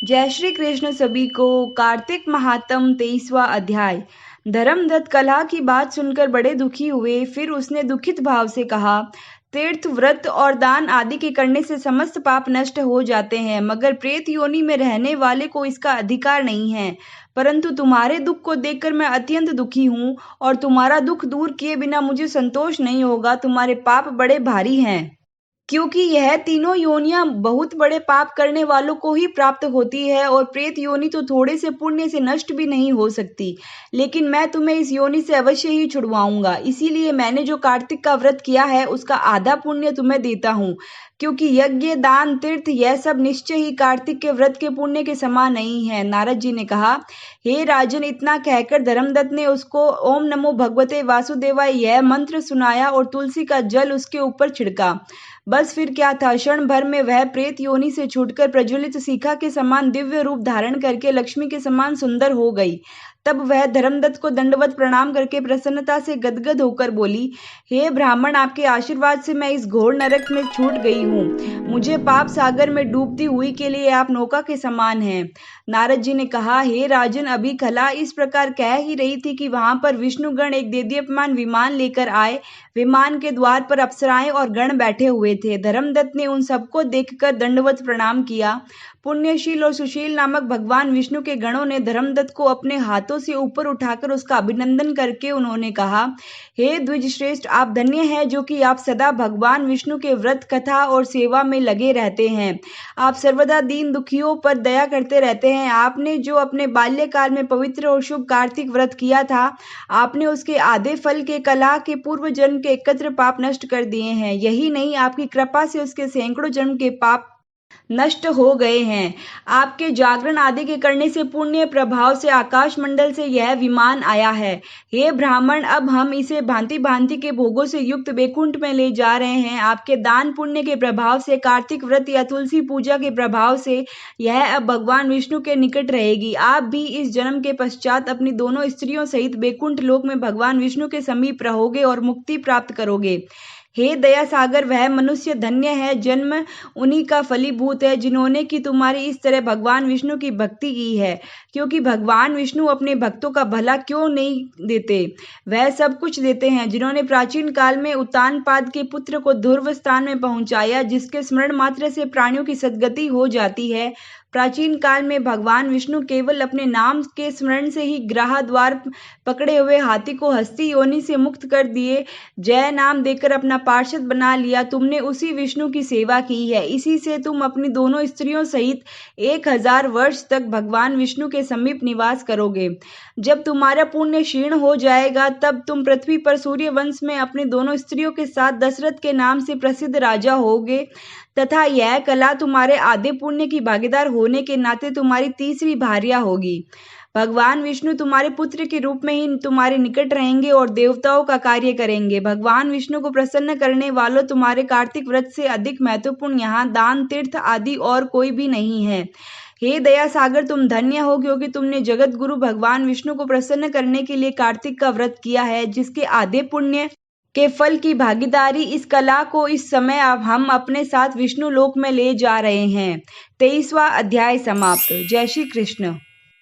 जय श्री कृष्ण सभी को। कार्तिक महात्म 23वां अध्याय। धर्मदत्त कलह की बात सुनकर बड़े दुखी हुए। फिर उसने दुखित भाव से कहा, तीर्थ व्रत और दान आदि के करने से समस्त पाप नष्ट हो जाते हैं, मगर प्रेत योनि में रहने वाले को इसका अधिकार नहीं है। परंतु तुम्हारे दुख को देखकर मैं अत्यंत दुखी हूँ और तुम्हारा दुख दूर किए बिना मुझे संतोष नहीं होगा। तुम्हारे पाप बड़े भारी हैं, क्योंकि यह तीनों योनियां बहुत बड़े पाप करने वालों को ही प्राप्त होती है, और प्रेत योनि तो थोड़े से पुण्य से नष्ट भी नहीं हो सकती। लेकिन मैं तुम्हें इस योनि से अवश्य ही छुड़वाऊंगा। इसीलिए मैंने जो कार्तिक का व्रत किया है उसका आधा पुण्य तुम्हें देता हूँ, क्योंकि यज्ञ दान तीर्थ यह सब निश्चय ही कार्तिक के व्रत के पुण्य के समान नहीं है। नारद जी ने कहा, हे राजन, इतना कहकर धर्मदत्त ने उसको ओम नमो भगवते वासुदेवाय यह मंत्र सुनाया और तुलसी का जल उसके ऊपर छिड़का। बस फिर क्या था, क्षण भर में वह प्रेत योनि से छूटकर प्रज्वलित शिखा के समान दिव्य रूप धारण करके लक्ष्मी के समान सुंदर हो गई। तब वह धर्मदत्त को दंडवत प्रणाम करके प्रसन्नता से गदगद होकर बोली, हे ब्राह्मण, आपके आशीर्वाद से मैं इस घोर नरक में छूट गई हूँ। मुझे पाप सागर में डूबती हुई के लिए आप नौका के समान हैं। नारद जी ने कहा, हे राजन, अभी कला इस प्रकार कह ही रही थी कि वहां पर विष्णुगण एक देदीप्यमान विमान लेकर आए। विमान के द्वार पर अप्सराएं और गण बैठे हुए थे। धर्मदत्त ने उन सबको देखकर दंडवत प्रणाम किया। पुण्यशील और सुशील नामक भगवान विष्णु के गणों ने धर्मदत्त को अपने हाथों से ऊपर उठाकर उसका अभिनंदन करके उन्होंने कहा, हे द्विज श्रेष्ठ, आप धन्य हैं जो कि आप सदा भगवान विष्णु के व्रत कथा और सेवा में लगे रहते हैं। आप सर्वदा दीन दुखियों पर दया करते रहते हैं। आपने जो अपने बाल्यकाल में पवित्र और शुभ कार्तिक व्रत किया था, आपने उसके आधे फल के कलह के पूर्व जन्म के एकत्र पाप नष्ट कर दिए हैं। यही नहीं, आपकी कृपा से उसके सैकड़ों जन्म के पाप नष्ट हो गए हैं। आपके जागरण आदि के करने से पुण्य प्रभाव से आकाश मंडल से यह विमान आया है। हे ब्राह्मण, अब हम इसे भांति भांति के भोगों से युक्त बैकुंठ में ले जा रहे हैं। आपके दान पुण्य के प्रभाव से, कार्तिक व्रत या तुलसी पूजा के प्रभाव से यह अब भगवान विष्णु के निकट रहेगी। आप भी इस जन्म के पश्चात अपनी दोनों स्त्रियों सहित बैकुंठ लोक में भगवान विष्णु के समीप रहोगे और मुक्ति प्राप्त करोगे। हे दया सागर, वह मनुष्य धन्य है, जन्म उन्हीं का फलीभूत है जिन्होंने कि तुम्हारी इस तरह भगवान विष्णु की भक्ति की है। क्योंकि भगवान विष्णु अपने भक्तों का भला क्यों नहीं देते, वह सब कुछ देते हैं। जिन्होंने प्राचीन काल में उत्तानपाद के पुत्र को ध्रुव स्थान में पहुंचाया, जिसके स्मरण मात्र से प्राणियों की सद्गति हो जाती है। प्राचीन काल में भगवान विष्णु केवल अपने नाम के स्मरण से ही ग्राह द्वार पकड़े हुए हाथी को हस्ती योनि से मुक्त कर दिए। जय नाम देकर अपना पार्षद बना लिया। तुमने उसी विष्णु की सेवा की है। इसी से तुम अपनी दोनों स्त्रियों सहित 1000 वर्ष तक भगवान विष्णु के समीप निवास करोगे। जब तुम्हारा पुण्य क्षीण हो जाएगा, तब तुम पृथ्वी पर सूर्य वंश में अपनी दोनों स्त्रियों के साथ दशरथ के नाम से प्रसिद्ध राजा होगे, तथा यह कला तुम्हारे आधे पुण्य की भागीदार होने के नाते तुम्हारी तीसरी भार्या होगी। भगवान विष्णु तुम्हारे पुत्र के रूप में ही तुम्हारे निकट रहेंगे और देवताओं का कार्य करेंगे। भगवान विष्णु को प्रसन्न करने वालों, तुम्हारे कार्तिक व्रत से अधिक महत्वपूर्ण यहाँ दान तीर्थ आदि और कोई भी नहीं है। हे दया सागर, तुम धन्य हो, क्योंकि तुमने जगत गुरु भगवान विष्णु को प्रसन्न करने के लिए कार्तिक का व्रत किया है, जिसके आधे पुण्य के फल की भागीदारी इस कला को इस समय अब हम अपने साथ विष्णु लोक में ले जा रहे हैं। 23वां अध्याय समाप्त। जय श्री कृष्ण।